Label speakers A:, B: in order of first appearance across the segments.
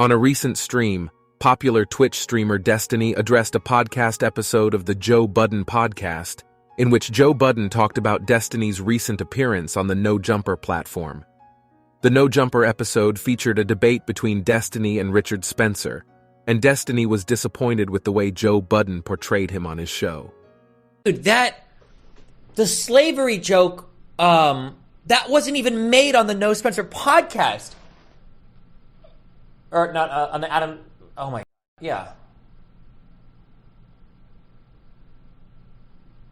A: On a recent stream, popular Twitch streamer Destiny addressed a podcast episode of the Joe Budden podcast, in which Joe Budden talked about Destiny's recent appearance on the No Jumper platform. The No Jumper episode featured a debate between Destiny and Richard Spencer, and Destiny was disappointed with the way Joe Budden portrayed him on his show.
B: Dude, the slavery joke, that wasn't even made on the No Spencer podcast. Or not, on the Adam, oh my, yeah.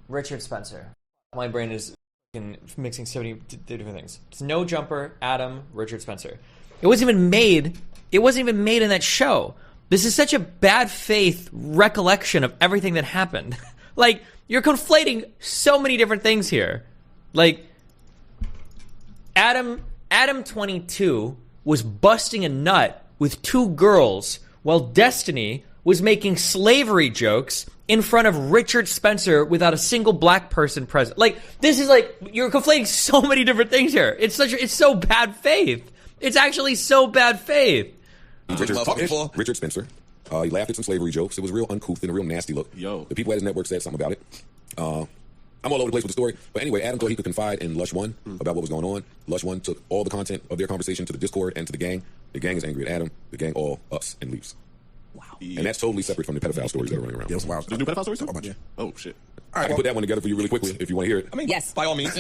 B: Richard Spencer. My brain is mixing so many different things. It's No Jumper, Adam, Richard Spencer. It wasn't even made in that show. This is such a bad faith recollection of everything that happened. Like, you're conflating so many different things here. Like, Adam22 was busting a nut with two girls while Destiny was making slavery jokes in front of Richard Spencer without a single black person present. Like, this is like, you're conflating so many different things here. It's so bad faith. It's actually so bad faith.
C: Richard Spencer. He laughed at some slavery jokes. It was real uncouth and a real nasty look. The people at his network said something about it. I'm all over the place with the story. But anyway, Adam thought he could confide in Lush One about what was going on. Lush One took all the content of their conversation to the Discord and to the gang. The gang is angry at Adam. The gang all us and leaves. Wow. Yeah. And that's totally separate from the pedophile stories that are running around.
D: Yeah, there's new pedophile stories too? Oh, yeah. Oh, shit.
C: All right, I can put that one together for you really quickly if you want to hear it.
D: I mean, yes, by all means.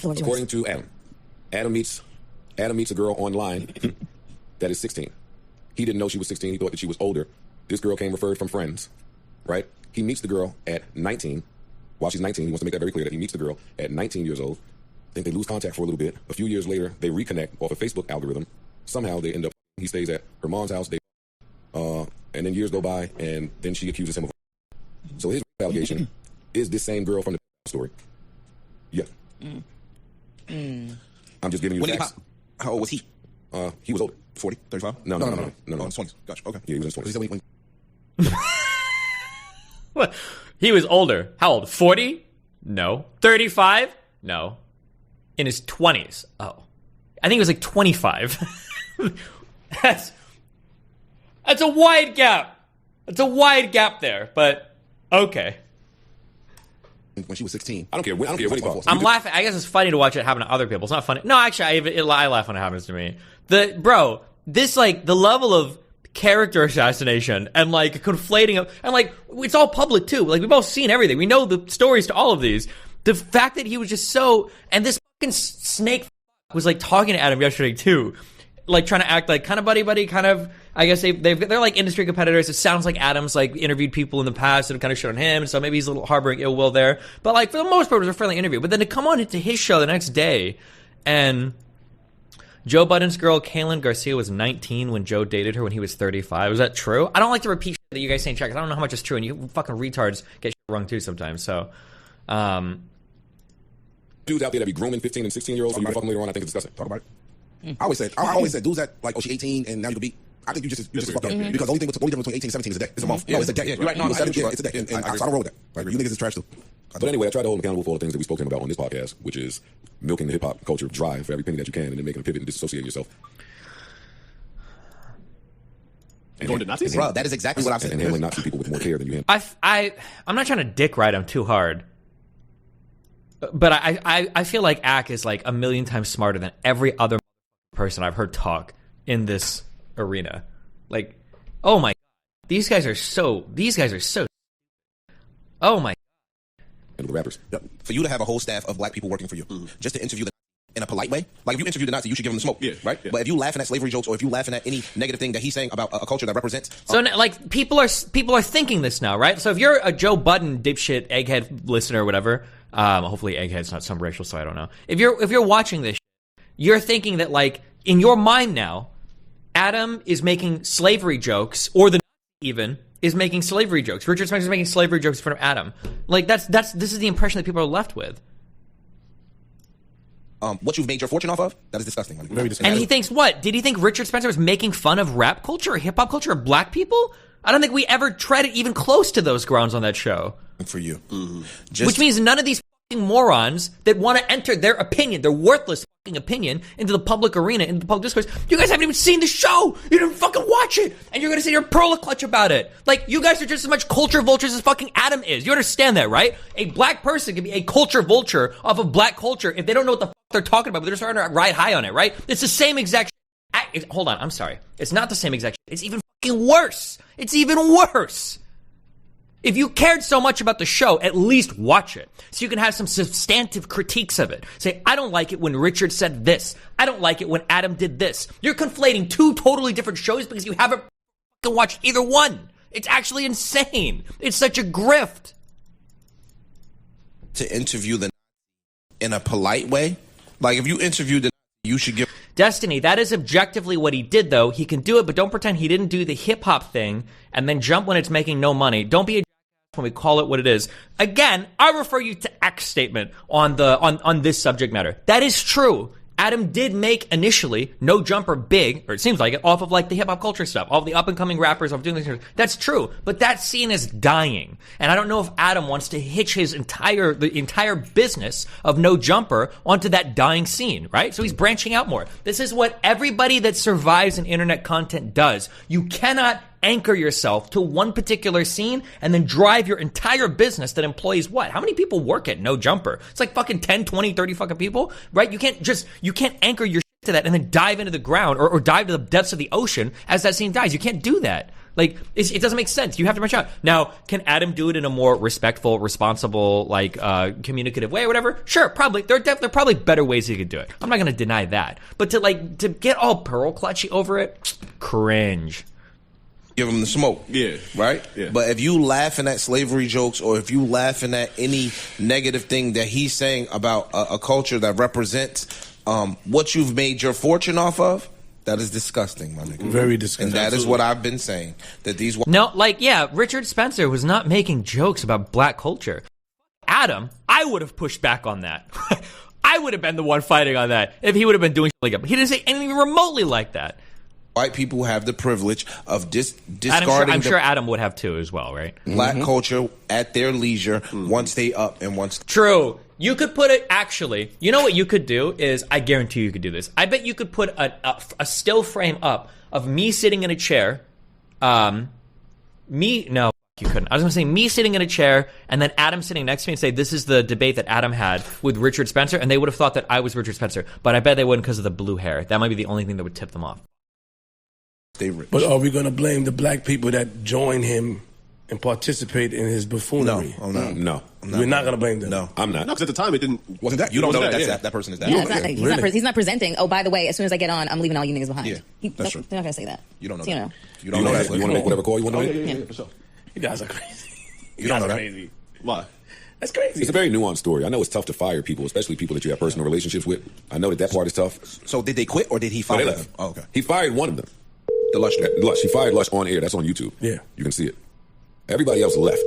C: According to Adam meets a girl online that is 16. He didn't know she was 16. He thought that she was older. This girl came referred from friends, right? He meets the girl at 19. While she's 19, he wants to make that very clear that he meets the girl at 19 years old. I think they lose contact for a little bit. A few years later, they reconnect off a Facebook algorithm. Somehow they end up, he stays at her mom's house. And then years go by, and then she accuses him of. So his allegation is this same girl from the story. Yeah. I'm just giving you the facts.
D: How old was he?
C: He was older.
D: 40, 35?
C: No.
D: 20s. Gotcha. Okay.
C: Yeah, he was in his 20s.
B: What? He was older. How old? 40? No. 35? No. In his 20s. Oh. I think it was like 25. That's a wide gap. That's a wide gap there, but okay.
D: When she was 16.
C: I don't care when he falls.
B: I'm laughing. I guess it's funny to watch it happen to other people. It's not funny. No, actually, I laugh when it happens to me. This, like, the level of character assassination and, like, conflating of, and, like, it's all public, too. Like, we've all seen everything. We know the stories to all of these. The fact that he was just so, and this fucking snake was, like, talking to Adam yesterday, too. Like, trying to act like kind of buddy, kind of, I guess they're like industry competitors. It sounds like Adam's like interviewed people in the past that have kind of shit on him, so maybe he's a little harboring ill will there. But like for the most part, it was a friendly interview. But then to come on into his show the next day, and Joe Budden's girl Kaylin Garcia was 19 when Joe dated her when he was 35. Is that true? I don't like to repeat shit that you guys say in chat because I don't know how much is true, and you fucking retards get shit wrong too sometimes. So,
C: dudes out there that be grooming 15 and 16-year-olds, so you fucking later on, I think it's disgusting.
D: Talk about it. I always said dudes that like, oh, she 18 and now you can be. I think you just fucked up because the only difference between 18 and 17 is a day. It's a month. No, it's a day. You're right. No, it's a day. And I don't roll with that. Like, you niggas is trash too.
C: But anyway, I tried to hold him accountable for all the things that we spoke to him about on this podcast, which is milking the hip hop culture dry for every penny that you can, and then making a pivot and disassociating yourself.
D: And going to Nazis, bro. That is exactly what I'm saying.
C: And handling Nazi people with more care than you handle.
B: I'm not trying to dick ride him too hard. But I feel like Ak is like a million times smarter than every other person I've heard talk in this arena. Like, oh my, these guys are so, oh my.
C: And the rappers.
D: Yep. For you to have a whole staff of black people working for you, just to interview them in a polite way. Like if you interview the Nazi, you should give him the smoke, right? Yeah. But if you laughing at slavery jokes or if you laughing at any negative thing that he's saying about a culture that represents,
B: so like people are thinking this now, right? So if you're a Joe Budden dipshit egghead listener or whatever, hopefully egghead's not some racial, so I don't know. If you're watching this, you're thinking that like in your mind now, Adam is making slavery jokes, or the even is making slavery jokes. Richard Spencer is making slavery jokes in front of Adam. Like this is the impression that people are left with.
D: What you've made your fortune off of, that is disgusting. Like, very disgusting.
B: And he thinks what? Did he think Richard Spencer was making fun of rap culture or hip hop culture or black people? I don't think we ever treaded even close to those grounds on that show.
D: For you.
B: Which means none of these morons that want to enter their opinion, their worthless fucking opinion, into the public arena, into the public discourse. You guys haven't even seen the show. You didn't fucking watch it, and you're gonna sit here and pearl a clutch about it. Like, you guys are just as much culture vultures as fucking Adam is. You understand that, right? A black person can be a culture vulture off of black culture if they don't know what the fuck they're talking about, but they're starting to ride high on it, right? It's the same exact hold on, I'm sorry. It's not the same exact shit. It's even fucking worse. It's even worse. If you cared so much about the show, at least watch it. So you can have some substantive critiques of it. Say, I don't like it when Richard said this. I don't like it when Adam did this. You're conflating two totally different shows because you haven't watched either one. It's actually insane. It's such a grift.
E: To interview the in a polite way. Like, if you interview the, you should give.
B: Destiny, that is objectively what he did, though. He can do it, but don't pretend he didn't do the hip-hop thing and then jump when it's making no money. Don't be a when we call it what it is. Again, I refer you to X statement on this subject matter. That is true. Adam did make initially No Jumper big, or it seems like it, off of like the hip hop culture stuff, all the up and coming rappers of doing this. That's true, but that scene is dying, and I don't know if Adam wants to hitch the entire business of No Jumper onto that dying scene, right? So he's branching out more. This is what everybody that survives in internet content does. You cannot anchor yourself to one particular scene and then drive your entire business that employs what? How many people work at No Jumper? It's like fucking 10, 20, 30 fucking people, right? You can't anchor your shit to that and then dive into the ground or dive to the depths of the ocean as that scene dies. You can't do that. Like, it doesn't make sense. You have to branch out. Now, can Adam do it in a more respectful, responsible, like, communicative way or whatever? Sure, probably. There are probably better ways he could do it. I'm not going to deny that. But to get all pearl clutchy over it, cringe.
E: Give him the smoke. Yeah. Right? Yeah. But if you laughing at slavery jokes or if you laughing at any negative thing that he's saying about a culture that represents what you've made your fortune off of, that is disgusting, my nigga. Very disgusting. And that is what I've been saying. That these
B: No, like, yeah, Richard Spencer was not making jokes about black culture. Adam, I would have pushed back on that. I would have been the one fighting on that if he would have been doing shit like that. He didn't say anything remotely like that.
E: White people have the privilege of discarding.
B: I'm sure Adam would have too as well, right?
E: Black culture at their leisure once they up and once.
B: True. You could put it, actually, you know what you could do is, I guarantee you could do this. I bet you could put a still frame up of me sitting in a chair. No, you couldn't. I was going to say me sitting in a chair and then Adam sitting next to me and say, this is the debate that Adam had with Richard Spencer. And they would have thought that I was Richard Spencer. But I bet they wouldn't because of the blue hair. That might be the only thing that would tip them off.
F: But are we going to blame the black people that join him and participate in his buffoonery?
C: No, I'm not. No.
F: We're not going to blame them.
C: No, I'm not.
G: No, because at the time it wasn't that.
E: You don't know that person is that.
H: Yeah, he's not presenting, oh, by the way, as soon as I get on, I'm leaving all you niggas behind.
E: Yeah, that's true.
H: They're not going to say that.
E: You don't know
H: so,
E: that.
C: You don't know that. You want to make whatever call you want to make?
H: Yeah,
G: for sure.
F: You guys are crazy.
C: You don't know that?
F: Crazy.
G: Why?
F: That's crazy.
C: It's a very nuanced story. I know it's tough to fire people, especially people that you have personal relationships with. I know that part is tough.
E: So did they quit or did he fire them?
C: Oh, okay. He fired one of them. The Lush. He fired Lush on air. That's on YouTube.
F: Yeah.
C: You can see it. Everybody else left.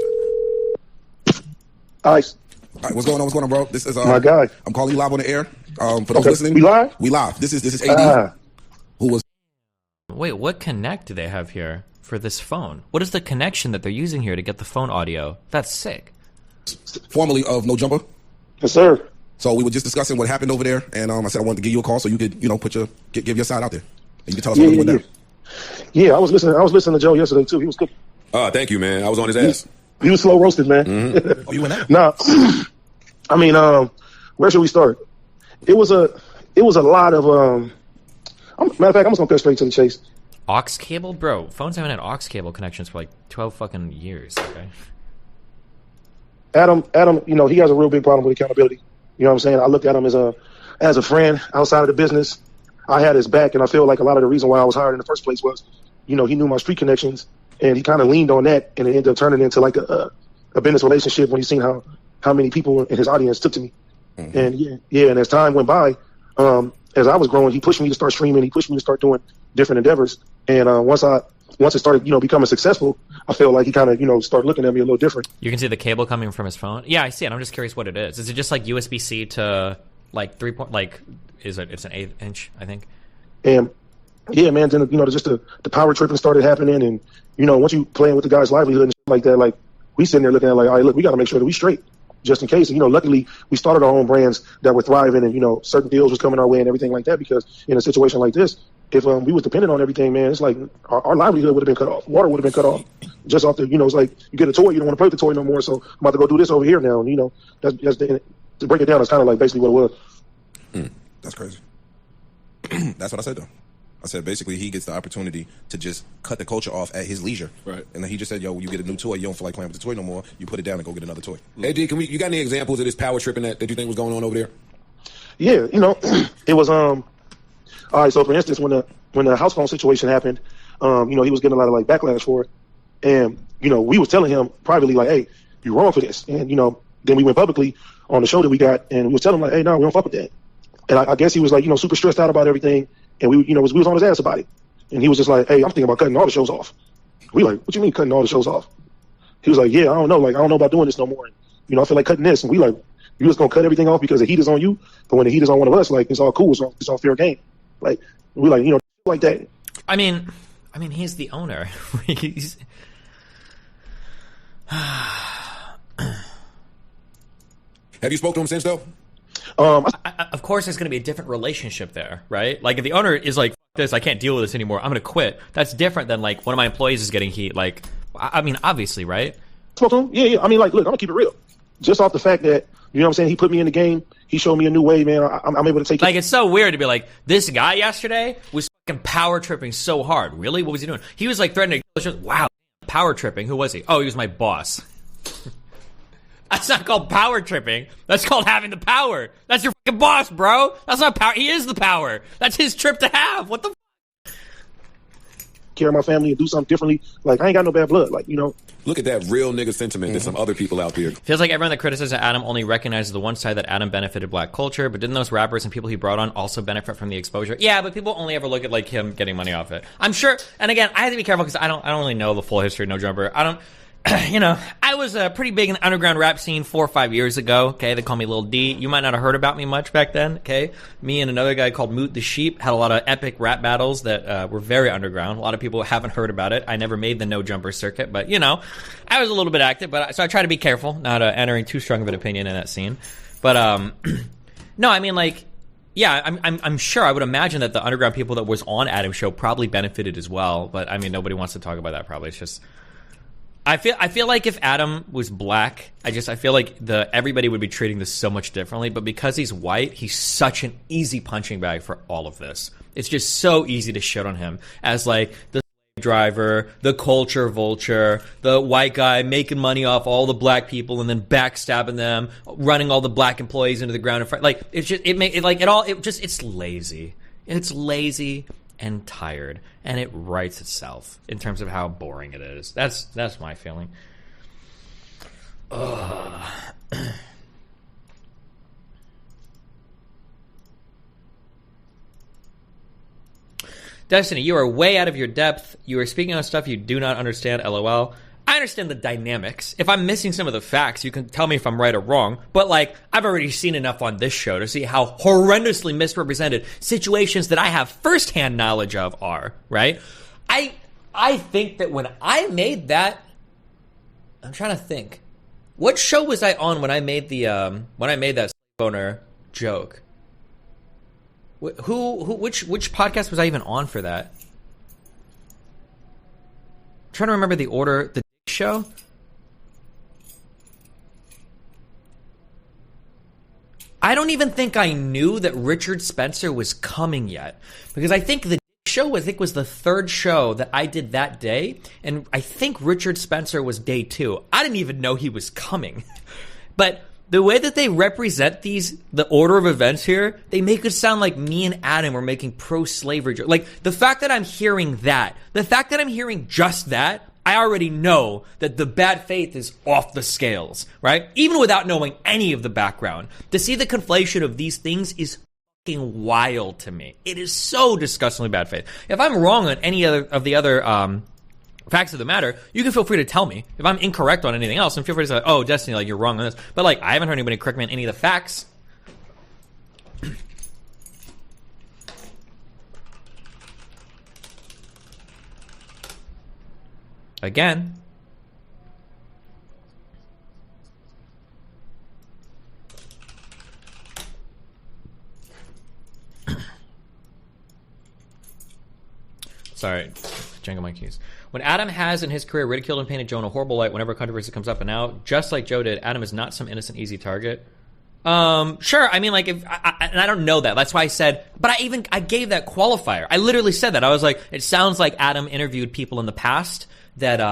D: Ice. All right, what's going on, bro? This is
I: my guy.
D: I'm calling you live on the air. For those listening,
I: we live.
D: We live. This is AD, who was.
B: Wait, what connect do they have here for this phone? What is the connection that they're using here to get the phone audio? That's sick.
D: Formerly of No Jumper.
I: Yes, sir.
D: So we were just discussing what happened over there, and I said I wanted to give you a call so you could, give your side out there, and you can tell us what went down.
I: Yeah, I was listening to Joe yesterday too. He was good.
C: Thank you, man. I was on his ass.
I: He was slow roasted, man.
C: Mm-hmm. Oh, you went out?
I: Nah, I mean, where should we start? It was a lot of matter of fact, I'm just gonna cut straight to the chase.
B: Aux cable, bro. Phones haven't had aux cable connections for like 12 fucking years. Okay.
I: Adam, he has a real big problem with accountability. You know what I'm saying? I look at him as a friend outside of the business. I had his back, and I feel like a lot of the reason why I was hired in the first place was, he knew my street connections, and he kind of leaned on that, and it ended up turning into like a business relationship when he seen how many people in his audience took to me. Mm-hmm. And and as time went by, as I was growing, he pushed me to start streaming. He pushed me to start doing different endeavors. And once it started, becoming successful, I felt like he kind of, started looking at me a little different.
B: You can see the cable coming from his phone. Yeah, I see it. I'm just curious what it is. Is it just like USB-C to like 3 point? Like, it's an 8-inch, I think.
I: And yeah, man. Then just the power tripping started happening, and once you playing with the guy's livelihood and shit like that, like we sitting there looking at like, all right, look, we got to make sure that we straight. just in case. And, luckily we started our own brands that were thriving, and certain deals was coming our way and everything like that. Because in a situation like this, if we was dependent on everything, man, it's like our livelihood would have been cut off. Water would have been cut off just off the. It's like you get a toy, you don't want to play with the toy no more. So I'm about to go do this over here now. And, that's to break it down, it's kind of like basically what it was.
D: That's crazy. That's what I said though. I said basically he gets the opportunity to just cut the culture off at his leisure. Right. And then he just said, yo, you get a new toy, you don't feel like playing with the toy no more, you put it down and go get another toy.
C: Hey, D, you got any examples of this power tripping that you think was going on over there?
I: Yeah, it was all right, so for instance, when the house phone situation happened, he was getting a lot of like backlash for it. And, we was telling him privately like, hey, you're wrong for this. And, then we went publicly on the show that we got, and we was telling him like, hey, no, we don't fuck with that. And I guess he was like, super stressed out about everything. And we was on his ass about it. And he was just like, hey, I'm thinking about cutting all the shows off. We like, what you mean cutting all the shows off? He was like, yeah, I don't know. Like, I don't know about doing this no more. And, I feel like cutting this. And we like, you just going to cut everything off because the heat is on you? But when the heat is on one of us, like, it's all cool. It's all fair game. Like, we like, like that.
B: I mean, he's the owner. He's...
C: Have you spoke to him since, though?
B: Of course, there's going to be a different relationship there, right? Like, if the owner is like, this, I can't deal with this anymore, I'm going to quit. That's different than, like, one of my employees is getting heat. Like, I mean, obviously, right?
I: Spoke to him? Yeah. I mean, like, look, I'm going to keep it real. Just off the fact that, you know what I'm saying, he put me in the game. He showed me a new way, man. I'm able to take it.
B: Like, it's so weird to be like, this guy yesterday was fucking power tripping so hard. Really? What was he doing? He was, like, threatening to kill. Wow, power tripping. Who was he? Oh, he was my boss. That's not called power tripping. That's called having the power. That's your fucking boss, bro. That's not power. He is the power. That's his trip to have. What the f***?
I: Care of my family and do something differently. Like, I ain't got no bad blood. Like,
C: Look at that real nigga sentiment that some other people out there.
B: Feels like everyone that criticizes Adam only recognizes the one side that Adam benefited black culture, but didn't those rappers and people he brought on also benefit from the exposure? Yeah, but people only ever look at, like, him getting money off it. I'm sure, and again, I have to be careful because I don't really know the full history of No Jumper. I was pretty big in the underground rap scene 4 or 5 years ago, okay? They call me Lil D. You might not have heard about me much back then, okay? Me and another guy called Moot the Sheep had a lot of epic rap battles that were very underground. A lot of people haven't heard about it. I never made the No Jumper circuit, but, I was a little bit active, so I try to be careful, not entering too strong of an opinion in that scene. But, no, I mean, like, yeah, I'm sure, I would imagine that the underground people that was on Adam's show probably benefited as well, but, I mean, nobody wants to talk about that probably. It's just... I feel like if Adam was black, I feel like everybody would be treating this so much differently. But because he's white, he's such an easy punching bag for all of this. It's just so easy to shit on him as like the slave driver, the culture vulture, the white guy making money off all the black people and then backstabbing them, running all the black employees into the ground. Like it's just it's lazy. It's lazy and tired, and it writes itself in terms of how boring it is. That's my feeling. Destiny, you are way out of your depth. You are speaking on stuff you do not understand, LOL. I understand the dynamics. If I'm missing some of the facts, you can tell me if I'm right or wrong. But, like, I've already seen enough on this show to see how horrendously misrepresented situations that I have firsthand knowledge of are, right? I think that when I made that... I'm trying to think. What show was I on when I made that slave owner joke? Which podcast was I even on for that? I'm trying to remember the order. The show? I don't even think I knew that Richard Spencer was coming yet, because I think the show was the third show that I did that day, and I think Richard Spencer was day 2. I didn't even know he was coming. But the way that they represent the order of events here, they make it sound like me and Adam were making pro-slavery jokes. Like, the fact that I'm hearing just that, I already know that the bad faith is off the scales, right? Even without knowing any of the background. To see the conflation of these things is fucking wild to me. It is so disgustingly bad faith. If I'm wrong on any of the other facts of the matter, you can feel free to tell me. If I'm incorrect on anything else, then feel free to say, oh, Destiny, like, you're wrong on this. But, like, I haven't heard anybody correct me on any of the facts. Again. Sorry, jangle my keys. When Adam has in his career ridiculed and painted Joe in a horrible light whenever a controversy comes up, and now, just like Joe did, Adam is not some innocent, easy target. Sure. I mean, like, and I don't know that. That's why I said, but I gave that qualifier. I literally said that. I was like, it sounds like Adam interviewed people in the past that,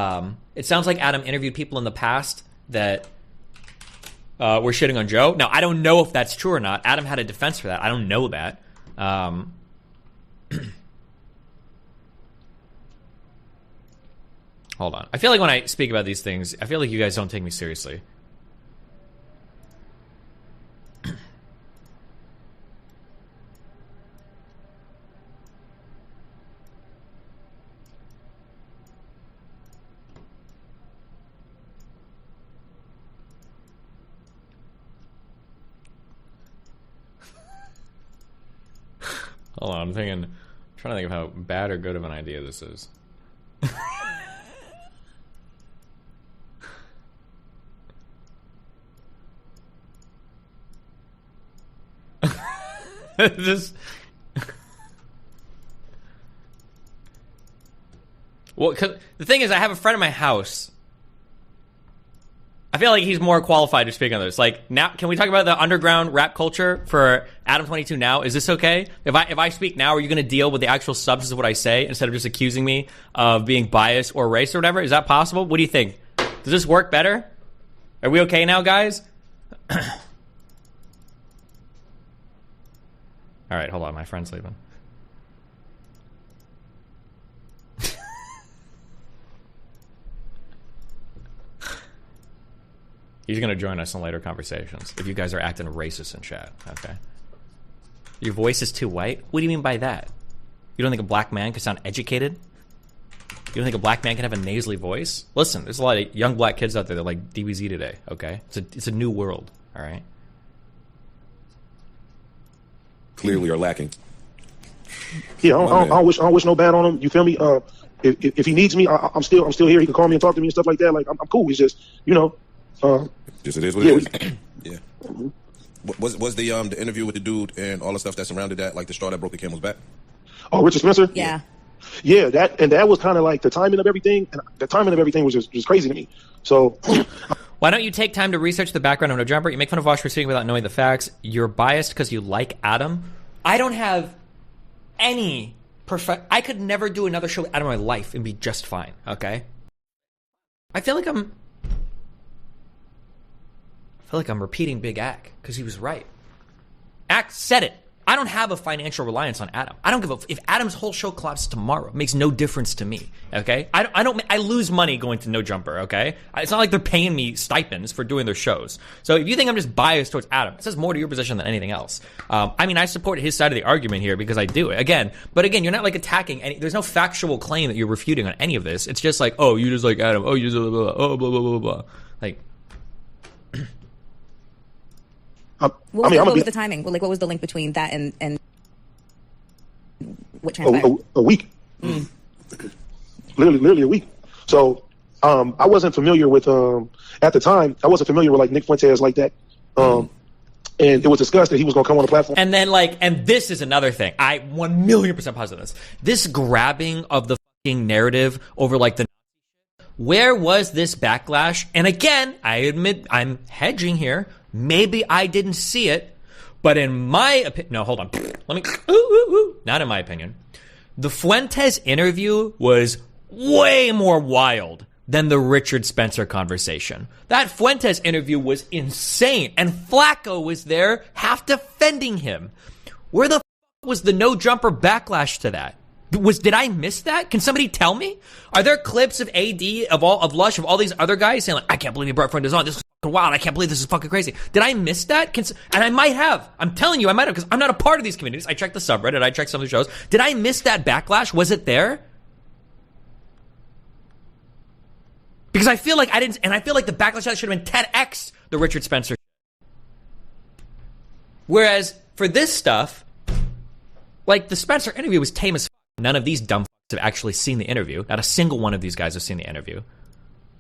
B: were shitting on Joe. Now, I don't know if that's true or not. Adam had a defense for that. I don't know that. Hold on. I feel like when I speak about these things, I feel like you guys don't take me seriously. Hold on, I'm trying to think of how bad or good of an idea this is. Well, 'cause the thing is, I have a friend in my house. I feel like he's more qualified to speak on this. Like, now, can we talk about the underground rap culture for Adam22 now? Is this okay? If I speak now, are you going to deal with the actual substance of what I say instead of just accusing me of being biased or race or whatever? Is that possible? What do you think? Does this work better? Are we okay now, guys? All right, hold on. My friend's leaving. He's going to join us in later conversations if you guys are acting racist in chat, okay? Your voice is too white? What do you mean by that? You don't think a black man can sound educated? You don't think a black man can have a nasally voice? Listen, there's a lot of young black kids out there that like DBZ today, okay? It's a new world, all right?
C: Clearly are lacking.
I: Yeah, I don't wish no bad on him. You feel me? If he needs me, I'm still here. He can call me and talk to me and stuff like that. Like, I'm cool. It's just, you know.
C: Just it is what it is.
D: Yeah. Was the interview with the dude and all the stuff that surrounded that like the straw that broke the camel's back?
I: Oh, Richard Spencer?
H: Yeah.
I: Yeah, that was kind of like the timing of everything. And the timing of everything was just crazy to me. So
B: why don't you take time to research the background of No Jumper? You make fun of Wash for speaking without knowing the facts. You're biased because you like Adam. I don't have any I could never do another show with Adam in my life and be just fine, okay? I feel like I'm repeating Big Ack because he was right. Ack said it. I don't have a financial reliance on Adam. I don't give a if Adam's whole show collapses tomorrow. It makes no difference to me. Okay, I lose money going to No Jumper. Okay, it's not like they're paying me stipends for doing their shows. So if you think I'm just biased towards Adam, it says more to your position than anything else. I mean, I support his side of the argument here because I do it again. But again, you're not like attacking any. There's no factual claim that you're refuting on any of this. It's just like, oh, you just like Adam. Oh, you just blah, blah, blah, oh, blah blah blah blah. Like.
H: What was the timing? Well, like, what was the link between that and what transpired?
I: A week. Literally a week. So I wasn't familiar with at the time. I wasn't familiar with like Nick Fuentes like that. And it was discussed that he was going to come on the platform.
B: And then and this is another thing. I 1,000,000% positive this. This grabbing of the fucking narrative over like the. Where was this backlash? And again, I admit I'm hedging here. Maybe I didn't see it, but in my opinion, no, hold on. Let me, not in my opinion. The Fuentes interview was way more wild than the Richard Spencer conversation. That Fuentes interview was insane, and Flacco was there half defending him. Where the was the No Jumper backlash to that? Did I miss that? Can somebody tell me? Are there clips of AD, of Lush, of all these other guys saying like, I can't believe you brought Fuentes on. This is fucking wild. I can't believe this is fucking crazy. Did I miss that? And I might have. I'm telling you, I might have, because I'm not a part of these communities. I checked the subreddit. I checked some of the shows. Did I miss that backlash? Was it there? Because I feel like I didn't, and I feel like the backlash should have been 10x the Richard Spencer. Whereas for this stuff, like the Spencer interview was tame as fuck. None of these dumb fucks have actually seen the interview. Not a single one of these guys have seen the interview.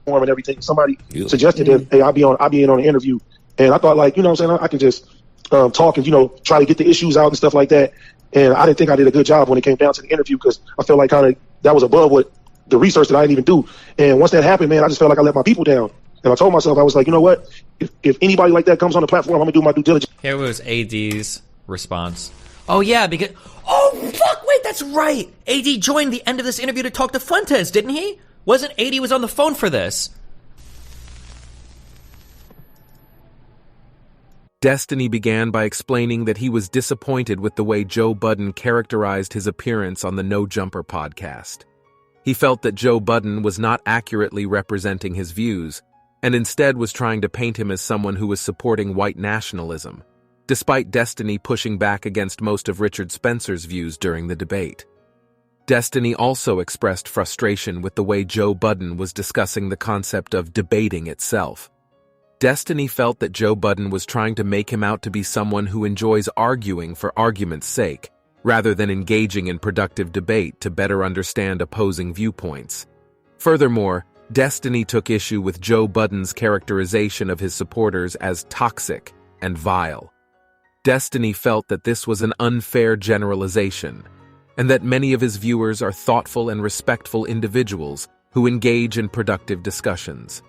I: And everything. Somebody suggested that, hey, I'll be in on the interview. And I thought, like, you know what I'm saying? I can just talk and, you know, try to get the issues out and stuff like that. And I didn't think I did a good job when it came down to the interview because I felt like kind of that was above what the research that I didn't even do. And once that happened, man, I just felt like I let my people down. And I told myself, I was like, you know what? If anybody like that comes on the platform, I'm gonna do my due diligence.
B: Here was AD's response. Oh yeah, because wait, that's right. AD joined the end of this interview to talk to Fuentes, didn't he? Wasn't AD was on the phone for this?
A: Destiny began by explaining that he was disappointed with the way Joe Budden characterized his appearance on the No Jumper podcast. He felt that Joe Budden was not accurately representing his views, and instead was trying to paint him as someone who was supporting white nationalism, despite Destiny pushing back against most of Richard Spencer's views during the debate. Destiny also expressed frustration with the way Joe Budden was discussing the concept of debating itself. Destiny felt that Joe Budden was trying to make him out to be someone who enjoys arguing for argument's sake, rather than engaging in productive debate to better understand opposing viewpoints. Furthermore, Destiny took issue with Joe Budden's characterization of his supporters as toxic and vile. Destiny felt that this was an unfair generalization, and that many of his viewers are thoughtful and respectful individuals who engage in productive discussions.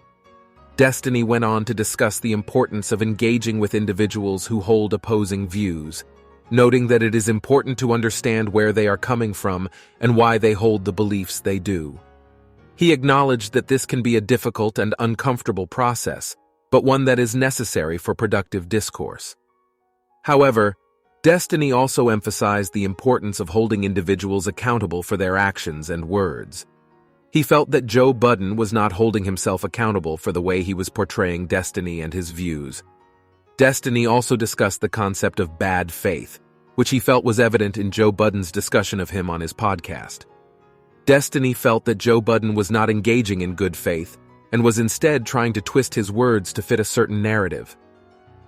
A: Destiny went on to discuss the importance of engaging with individuals who hold opposing views, noting that it is important to understand where they are coming from and why they hold the beliefs they do. He acknowledged that this can be a difficult and uncomfortable process, but one that is necessary for productive discourse. However, Destiny also emphasized the importance of holding individuals accountable for their actions and words. He felt that Joe Budden was not holding himself accountable for the way he was portraying Destiny and his views. Destiny also discussed the concept of bad faith, which he felt was evident in Joe Budden's discussion of him on his podcast. Destiny felt that Joe Budden was not engaging in good faith and was instead trying to twist his words to fit a certain narrative.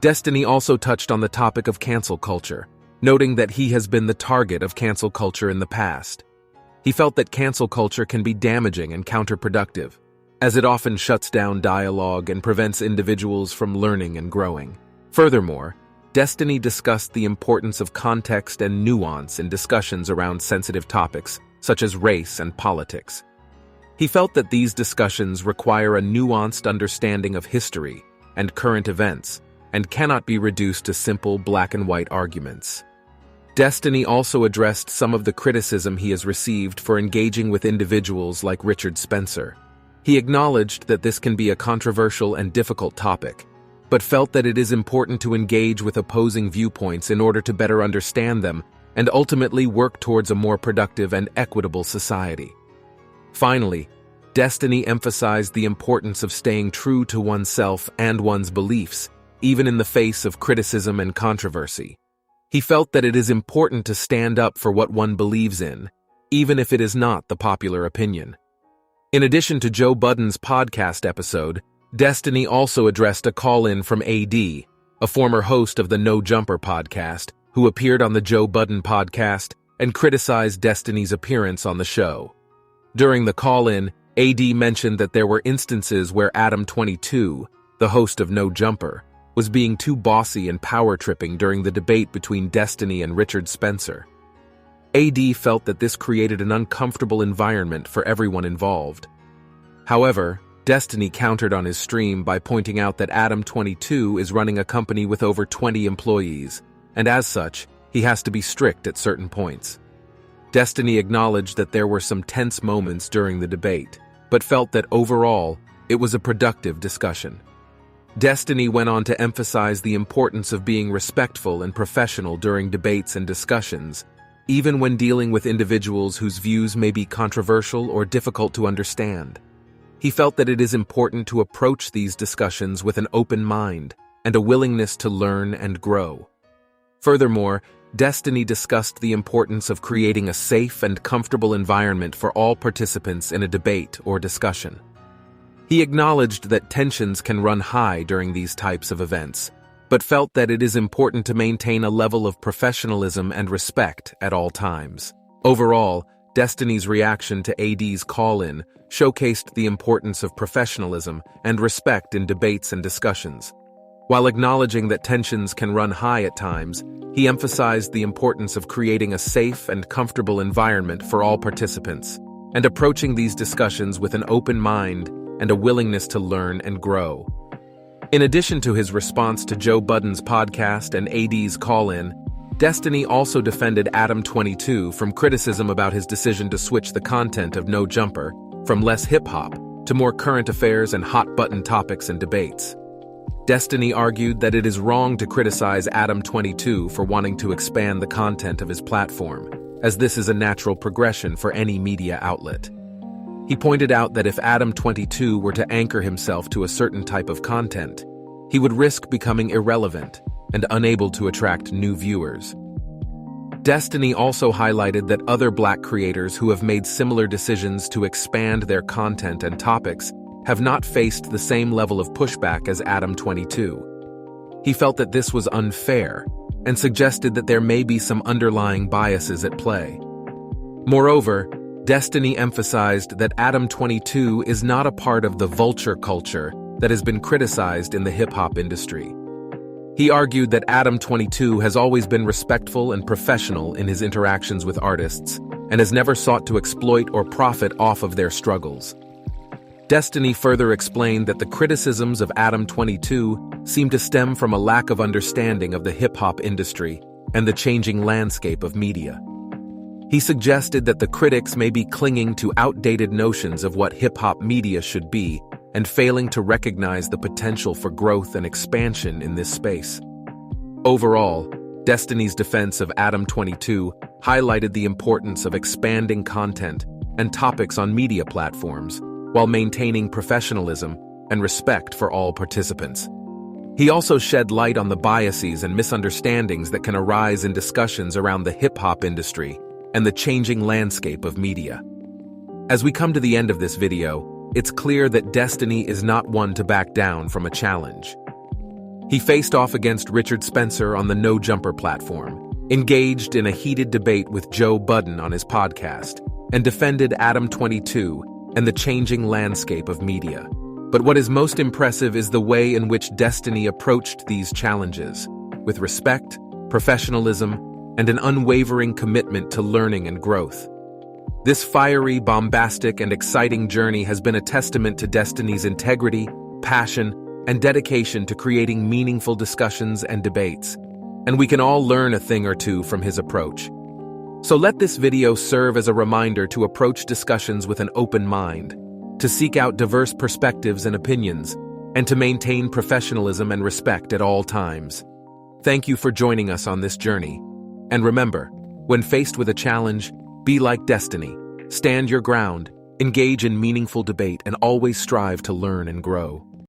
A: Destiny also touched on the topic of cancel culture, noting that he has been the target of cancel culture in the past. He felt that cancel culture can be damaging and counterproductive, as it often shuts down dialogue and prevents individuals from learning and growing. Furthermore, Destiny discussed the importance of context and nuance in discussions around sensitive topics, such as race and politics. He felt that these discussions require a nuanced understanding of history and current events, and cannot be reduced to simple black and white arguments. Destiny also addressed some of the criticism he has received for engaging with individuals like Richard Spencer. He acknowledged that this can be a controversial and difficult topic, but felt that it is important to engage with opposing viewpoints in order to better understand them and ultimately work towards a more productive and equitable society. Finally, Destiny emphasized the importance of staying true to oneself and one's beliefs, even in the face of criticism and controversy. He felt that it is important to stand up for what one believes in, even if it is not the popular opinion. In addition to Joe Budden's podcast episode, Destiny also addressed a call-in from AD, a former host of the No Jumper podcast, who appeared on the Joe Budden podcast and criticized Destiny's appearance on the show. During the call-in, AD mentioned that there were instances where Adam22, the host of No Jumper, was being too bossy and power-tripping during the debate between Destiny and Richard Spencer. AD felt that this created an uncomfortable environment for everyone involved. However, Destiny countered on his stream by pointing out that Adam22 is running a company with over 20 employees, and as such, he has to be strict at certain points. Destiny acknowledged that there were some tense moments during the debate, but felt that overall, it was a productive discussion. Destiny went on to emphasize the importance of being respectful and professional during debates and discussions, even when dealing with individuals whose views may be controversial or difficult to understand. He felt that it is important to approach these discussions with an open mind and a willingness to learn and grow. Furthermore, Destiny discussed the importance of creating a safe and comfortable environment for all participants in a debate or discussion. He acknowledged that tensions can run high during these types of events, but felt that it is important to maintain a level of professionalism and respect at all times. Overall, Destiny's reaction to AD's call-in showcased the importance of professionalism and respect in debates and discussions. While acknowledging that tensions can run high at times, he emphasized the importance of creating a safe and comfortable environment for all participants, and approaching these discussions with an open mind and a willingness to learn and grow. In addition to his response to Joe Budden's podcast and AD's call-in, Destiny also defended Adam22 from criticism about his decision to switch the content of No Jumper from less hip-hop to more current affairs and hot-button topics and debates. Destiny argued that it is wrong to criticize Adam22 for wanting to expand the content of his platform, as this is a natural progression for any media outlet. He pointed out that if Adam22 were to anchor himself to a certain type of content, he would risk becoming irrelevant and unable to attract new viewers. Destiny also highlighted that other Black creators who have made similar decisions to expand their content and topics have not faced the same level of pushback as Adam22. He felt that this was unfair and suggested that there may be some underlying biases at play. Moreover, Destiny emphasized that Adam22 is not a part of the vulture culture that has been criticized in the hip-hop industry. He argued that Adam22 has always been respectful and professional in his interactions with artists and has never sought to exploit or profit off of their struggles. Destiny further explained that the criticisms of Adam22 seem to stem from a lack of understanding of the hip-hop industry and the changing landscape of media. He suggested that the critics may be clinging to outdated notions of what hip-hop media should be and failing to recognize the potential for growth and expansion in this space. Overall, Destiny's defense of Adam22 highlighted the importance of expanding content and topics on media platforms while maintaining professionalism and respect for all participants. He also shed light on the biases and misunderstandings that can arise in discussions around the hip-hop industry and the changing landscape of media. As we come to the end of this video, it's clear that Destiny is not one to back down from a challenge. He faced off against Richard Spencer on the No Jumper platform, engaged in a heated debate with Joe Budden on his podcast, and defended Adam22 and the changing landscape of media. But what is most impressive is the way in which Destiny approached these challenges, with respect, professionalism, and an unwavering commitment to learning and growth. This fiery, bombastic, and exciting journey has been a testament to Destiny's integrity, passion, and dedication to creating meaningful discussions and debates, and we can all learn a thing or two from his approach. So let this video serve as a reminder to approach discussions with an open mind, to seek out diverse perspectives and opinions, and to maintain professionalism and respect at all times. Thank you for joining us on this journey. And remember, when faced with a challenge, be like Destiny. Stand your ground, engage in meaningful debate, and always strive to learn and grow.